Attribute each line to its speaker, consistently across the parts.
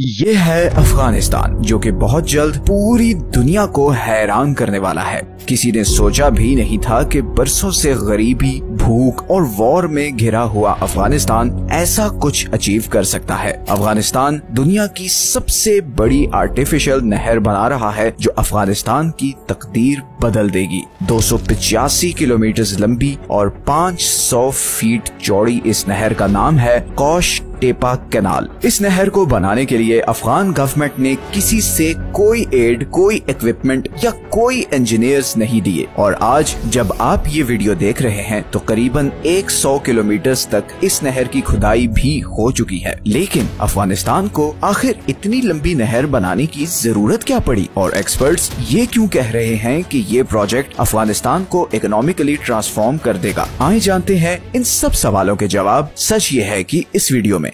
Speaker 1: ये है अफगानिस्तान, जो कि बहुत जल्द पूरी दुनिया को हैरान करने वाला है। किसी ने सोचा भी नहीं था कि बरसों से गरीबी, भूख और वॉर में घिरा हुआ अफगानिस्तान ऐसा कुछ अचीव कर सकता है। अफगानिस्तान दुनिया की सबसे बड़ी आर्टिफिशियल नहर बना रहा है, जो अफगानिस्तान की तकदीर बदल देगी। 285 किलोमीटर लंबी और 500 फीट चौड़ी इस नहर का नाम है कॉश टेपा कैनाल। इस नहर को बनाने के लिए अफगान गवर्नमेंट ने किसी से कोई एड, कोई इक्विपमेंट या कोई इंजीनियर्स नहीं दिए। और आज जब आप ये वीडियो देख रहे हैं तो करीबन 100 किलोमीटर तक इस नहर की खुदाई भी हो चुकी है। लेकिन अफगानिस्तान को आखिर इतनी लंबी नहर बनाने की जरूरत क्या पड़ी, और एक्सपर्ट्स ये क्यों कह रहे हैं कि ये प्रोजेक्ट अफगानिस्तान को इकोनॉमिकली ट्रांसफॉर्म कर देगा। आइए जानते हैं इन सब सवालों के जवाब। सच ये है कि इस वीडियो में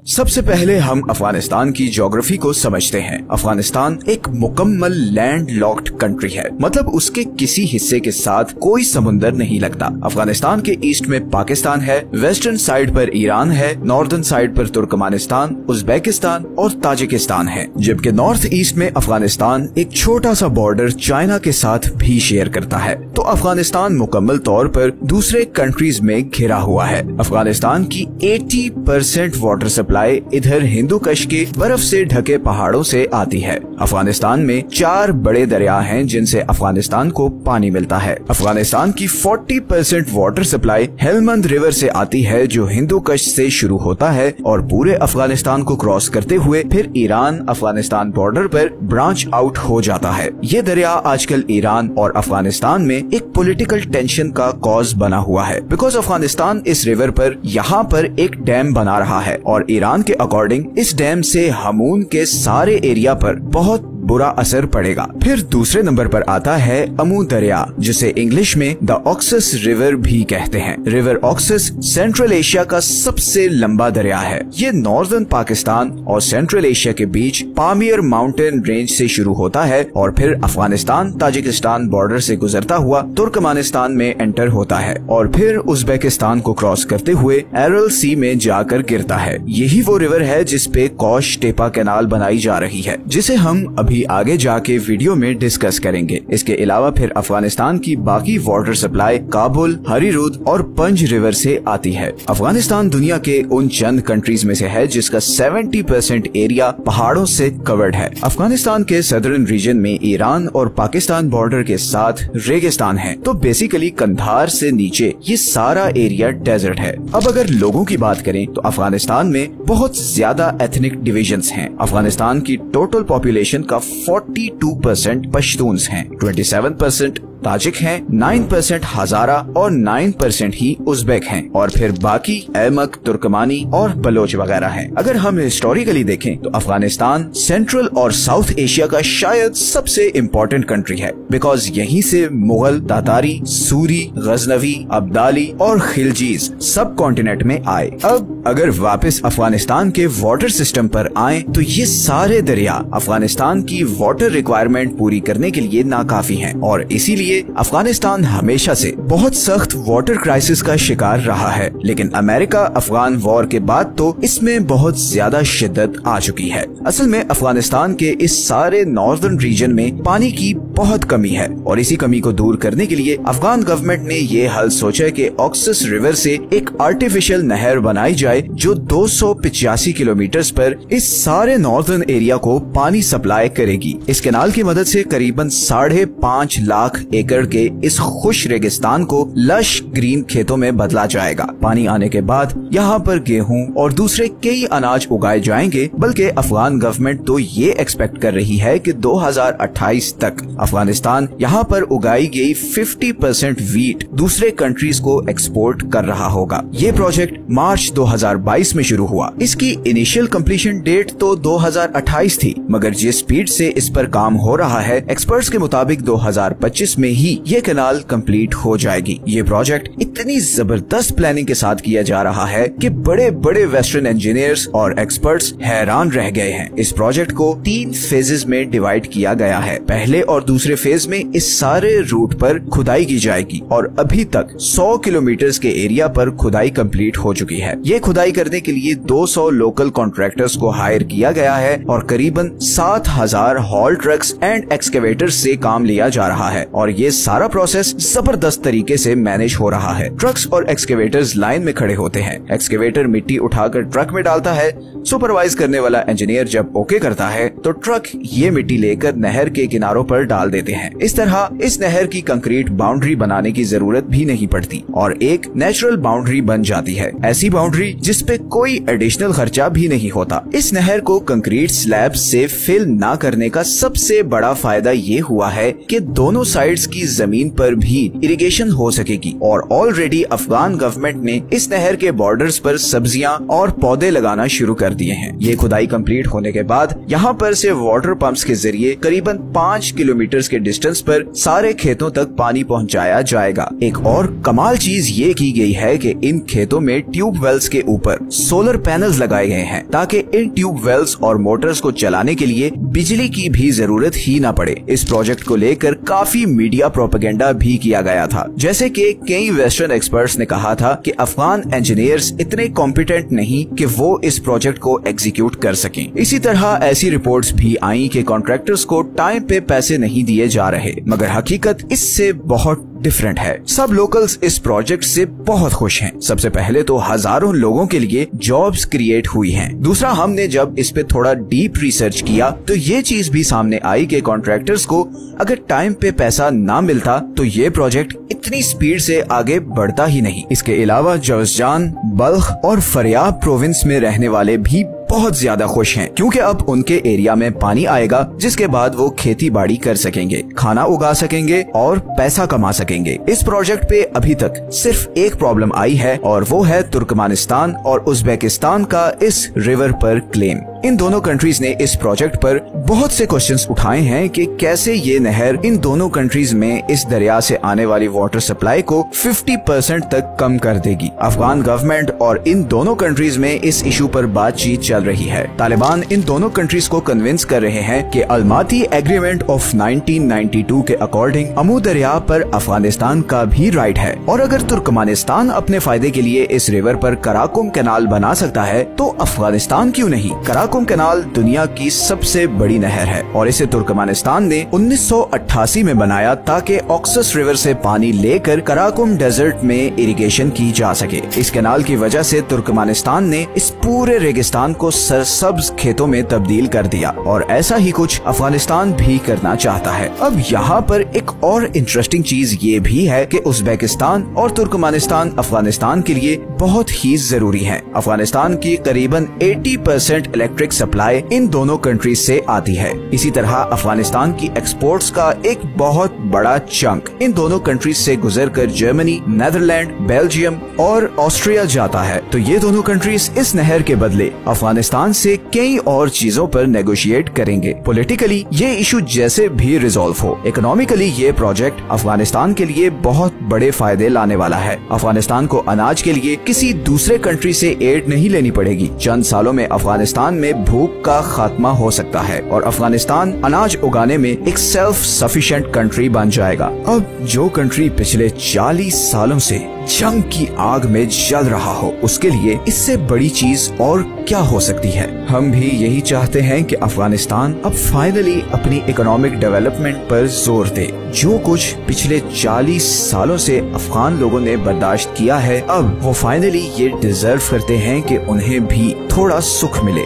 Speaker 1: सबसे पहले हम अफगानिस्तान की ज्योग्राफी को समझते हैं। अफगानिस्तान एक मुकम्मल लैंड लॉक्ड कंट्री है, मतलब उसके किसी हिस्से के साथ कोई समुंदर नहीं लगता। अफगानिस्तान के ईस्ट में पाकिस्तान है, वेस्टर्न साइड पर ईरान है, नॉर्दर्न साइड पर तुर्कमेनिस्तान, उज्बेकिस्तान और ताजिकिस्तान है, जबकि नॉर्थ ईस्ट में अफगानिस्तान एक छोटा सा बॉर्डर चाइना के साथ भी शेयर करता है। तो अफगानिस्तान मुकम्मल तौर पर दूसरे कंट्रीज में घिरा हुआ है। अफगानिस्तान की 80% वाटर सप्लाई इधर हिंदू कश के बर्फ से ढके पहाड़ों से आती है। अफगानिस्तान में 4 बड़े दरिया हैं जिनसे अफगानिस्तान को पानी मिलता है। अफगानिस्तान की 40% वाटर सप्लाई हेलमंद रिवर से आती है, जो हिंदू कश से शुरू होता है और पूरे अफगानिस्तान को क्रॉस करते हुए फिर ईरान अफगानिस्तान बॉर्डर पर ब्रांच आउट हो जाता है। ये दरिया आजकल ईरान और अफगानिस्तान में एक पॉलिटिकल टेंशन का कॉज बना हुआ है, बिकॉज अफगानिस्तान इस रिवर पर यहाँ पर एक डैम बना रहा है और ईरान के अकॉर्डिंग इस डैम से हमून के सारे एरिया पर बहुत बुरा असर पड़ेगा। फिर दूसरे नंबर पर आता है अमू दरिया, जिसे इंग्लिश में द ऑक्सस रिवर भी कहते हैं। रिवर ऑक्सस सेंट्रल एशिया का सबसे लंबा दरिया है। ये नॉर्दर्न पाकिस्तान और सेंट्रल एशिया के बीच पामियर माउंटेन रेंज से शुरू होता है और फिर अफगानिस्तान ताजिकिस्तान बॉर्डर से गुजरता हुआ तुर्कमेनिस्तान में एंटर होता है और फिर उज्बेकिस्तान को क्रॉस करते हुए एरल सी में जाकर गिरता है। यही वो रिवर है जिसपे कॉश टेपा कैनाल बनाई जा रही है, जिसे हम अभी आगे जाके वीडियो में डिस्कस करेंगे। इसके अलावा फिर अफगानिस्तान की बाकी वाटर सप्लाई काबुल, हरीरूद और पंज रिवर से आती है। अफगानिस्तान दुनिया के उन चंद कंट्रीज में से है जिसका 70% एरिया पहाड़ों से कवर्ड है। अफगानिस्तान के सदर्न रीजन में ईरान और पाकिस्तान बॉर्डर के साथ रेगिस्तान है, तो बेसिकली कंधार से नीचे ये सारा एरिया डेजर्ट है। अब अगर लोगों की बात करें तो अफगानिस्तान में बहुत ज्यादा एथनिक डिविजन्स हैं। अफगानिस्तान की टोटल पॉपुलेशन का 42% पश्तून्स हैं, 27% ताजिक हैं, 9% हजारा और 9% ही उज्बेक हैं और फिर बाकी अहमक, तुर्कमानी और बलोच वगैरह हैं। अगर हम हिस्टोरिकली देखें तो अफगानिस्तान सेंट्रल और साउथ एशिया का शायद सबसे इम्पोर्टेंट कंट्री है, बिकॉज यहीं से मुगल, तातारी, सूरी, गजनवी, अब्दाली और खिलजीज सब कॉन्टिनेंट में आए। अब अगर वापस अफगानिस्तान के वाटर सिस्टम पर आए तो ये सारे दरिया अफगानिस्तान की वाटर रिक्वायरमेंट पूरी करने के लिए नाकाफी हैं और इसीलिए अफगानिस्तान हमेशा से बहुत सख्त वाटर क्राइसिस का शिकार रहा है। लेकिन अमेरिका अफगान वॉर के बाद तो इसमें बहुत ज्यादा शिद्दत आ चुकी है। असल में अफगानिस्तान के इस सारे नॉर्दर्न रीजन में पानी की बहुत कमी है और इसी कमी को दूर करने के लिए अफगान गवर्नमेंट ने ये हल सोचा कि ऑक्सस रिवर से एक आर्टिफिशियल नहर बनाई जाए जो 285 किलोमीटर पर इस सारे नॉर्दर्न एरिया को पानी सप्लाई करेगी। इस कैनाल की मदद से करीबन 5.5 लाख एकड़ के इस खुश रेगिस्तान को लश ग्रीन खेतों में बदला जाएगा। पानी आने के बाद यहाँ पर गेहूं और दूसरे कई अनाज उगाए जाएंगे, बल्कि अफगान गवर्नमेंट तो ये एक्सपेक्ट कर रही है कि 2028 तक अफगानिस्तान यहाँ पर उगाई गई 50% वीट दूसरे कंट्रीज को एक्सपोर्ट कर रहा होगा। ये प्रोजेक्ट मार्च 2022 में शुरू हुआ। इसकी इनिशियल कंप्लीशन डेट तो 2028 थी, मगर जिस स्पीड से इस पर काम हो रहा है, एक्सपर्ट्स के मुताबिक 2025 में में ही ये कैनाल कंप्लीट हो जाएगी। ये प्रोजेक्ट इतनी जबरदस्त प्लानिंग के साथ किया जा रहा है कि बड़े बड़े वेस्टर्न इंजीनियर्स और एक्सपर्ट्स हैरान रह गए हैं। इस प्रोजेक्ट को 3 फेजेस में डिवाइड किया गया है। पहले और दूसरे फेज में इस सारे रूट पर खुदाई की जाएगी और अभी तक 100 किलोमीटर के एरिया पर खुदाई कंप्लीट हो चुकी है। ये खुदाई करने के लिए 200 लोकल कॉन्ट्रैक्टर्स को हायर किया गया है और करीबन 7000 हॉल ट्रक्स एंड एक्सकेवेटर्स से काम लिया जा रहा है और ये सारा प्रोसेस जबरदस्त तरीके से मैनेज हो रहा है। ट्रक्स और एक्सकेवेटर्स लाइन में खड़े होते हैं। एक्सकेवेटर मिट्टी उठाकर ट्रक में डालता है। सुपरवाइज करने वाला इंजीनियर जब ओके करता है तो ट्रक ये मिट्टी लेकर नहर के किनारों पर डाल देते हैं। इस तरह इस नहर की कंक्रीट बाउंड्री बनाने की जरूरत भी नहीं पड़ती और एक नेचुरल बाउंड्री बन जाती है। ऐसी बाउंड्री जिसपे कोई एडिशनल खर्चा भी नहीं होता। इस नहर को कंक्रीट स्लैब से फिल ना करने का सबसे बड़ा फायदा ये हुआ है कि दोनों साइड्स की जमीन पर भी इरिगेशन हो सकेगी और ऑलरेडी अफगान गवर्नमेंट ने इस नहर के बॉर्डर्स पर सब्जियां और पौधे लगाना शुरू कर दिए हैं। ये खुदाई कंप्लीट होने के बाद यहाँ पर से वाटर पंप्स के जरिए करीबन 5 किलोमीटर के डिस्टेंस पर सारे खेतों तक पानी पहुँचाया जाएगा। एक और कमाल चीज ये की गई है कि इन खेतों में ट्यूब वेल्स के ऊपर सोलर पैनल्स लगाए गए हैं ताकि इन ट्यूब वेल्स और मोटर्स को चलाने के लिए बिजली की भी जरूरत ही ना पड़े। इस प्रोजेक्ट को लेकर काफी मीडिया प्रोपेगेंडा भी किया गया था। जैसे कि कई वेस्टर्न एक्सपर्ट्स ने कहा था कि अफगान इंजीनियर्स इतने कॉम्पिटेंट नहीं कि वो इस प्रोजेक्ट को एग्जीक्यूट कर सकें। इसी तरह ऐसी रिपोर्ट्स भी आई कि कॉन्ट्रैक्टर्स को टाइम पे पैसे नहीं दिए जा रहे, मगर हकीकत इससे बहुत डिफरेंट है। सब लोकल्स इस प्रोजेक्ट से बहुत खुश हैं। सबसे पहले तो हजारों लोगों के लिए जॉब्स क्रिएट हुई हैं। दूसरा, हमने जब इस पे थोड़ा डीप रिसर्च किया तो ये चीज भी सामने आई कि कॉन्ट्रैक्टर्स को अगर टाइम पे पैसा ना मिलता तो ये प्रोजेक्ट इतनी स्पीड से आगे बढ़ता ही नहीं। इसके अलावा जौजजान, बल्ख और फरियाब प्रोविंस में रहने वाले भी बहुत ज्यादा खुश हैं क्योंकि अब उनके एरिया में पानी आएगा जिसके बाद वो खेती बाड़ी कर सकेंगे, खाना उगा सकेंगे और पैसा कमा सकेंगे। इस प्रोजेक्ट पे अभी तक सिर्फ एक प्रॉब्लम आई है और वो है तुर्कमेनिस्तान और उज्बेकिस्तान का इस रिवर पर क्लेम। इन दोनों कंट्रीज ने इस प्रोजेक्ट पर बहुत से क्वेश्चंस उठाए हैं कि कैसे ये नहर इन दोनों कंट्रीज में इस दरिया से आने वाली वाटर सप्लाई को 50% तक कम कर देगी। अफगान गवर्नमेंट और इन दोनों कंट्रीज में इस इशू पर बातचीत चल रही है। तालिबान इन दोनों कंट्रीज को कन्विंस कर रहे हैं कि अलमाती एग्रीमेंट ऑफ 1992 के अकॉर्डिंग अमू दरिया पर अफगानिस्तान का भी राइट है और अगर तुर्कमेनिस्तान अपने फायदे के लिए इस रिवर पर कराकुम कैनाल बना सकता है तो अफगानिस्तान क्यों नहीं। कराकुम कैनाल दुनिया की सबसे बड़ी नहर है और इसे तुर्कमेनिस्तान ने 1988 में बनाया ताकि ऑक्सस रिवर से पानी लेकर कराकुम डेजर्ट में इरिगेशन की जा सके। इस कैनाल की वजह से तुर्कमेनिस्तान ने इस पूरे रेगिस्तान को सरसब्ज खेतों में तब्दील कर दिया और ऐसा ही कुछ अफगानिस्तान भी करना चाहता है। अब यहाँ पर एक और इंटरेस्टिंग चीज ये भी है कि उज्बेकिस्तान और तुर्कमेनिस्तान अफगानिस्तान के लिए बहुत ही जरूरी है। अफगानिस्तान की करीबन 80% इलेक्ट्रिक सप्लाई इन दोनों कंट्रीज से आती है। इसी तरह अफगानिस्तान की एक्सपोर्ट्स का एक बहुत बड़ा चंक इन दोनों कंट्रीज से गुजरकर जर्मनी, नेदरलैंड, बेल्जियम और ऑस्ट्रिया जाता है। तो ये दोनों कंट्रीज इस नहर के बदले अफगानिस्तान से कई और चीजों पर नेगोशिएट करेंगे। पॉलिटिकली ये इशू जैसे भी रिजॉल्व हो, इकोनॉमिकली ये प्रोजेक्ट अफगानिस्तान के लिए बहुत बड़े फायदे लाने वाला है। अफगानिस्तान को अनाज के लिए किसी दूसरे कंट्री से एड नहीं लेनी पड़ेगी। चंद सालों में अफगानिस्तान में भूख का खात्मा हो सकता है और अफगानिस्तान अनाज उगाने में एक सेल्फ सफिशिएंट कंट्री बन जाएगा। अब जो कंट्री पिछले 40 सालों से जंग की आग में जल रहा हो, उसके लिए इससे बड़ी चीज और क्या हो सकती है। हम भी यही चाहते हैं कि अफगानिस्तान अब फाइनली अपनी इकोनॉमिक डेवलपमेंट पर जोर दे। जो कुछ पिछले 40 सालों से अफगान लोगों ने बर्दाश्त किया है, अब वो फाइनली ये डिजर्व करते हैं कि उन्हें भी थोड़ा सुख मिले।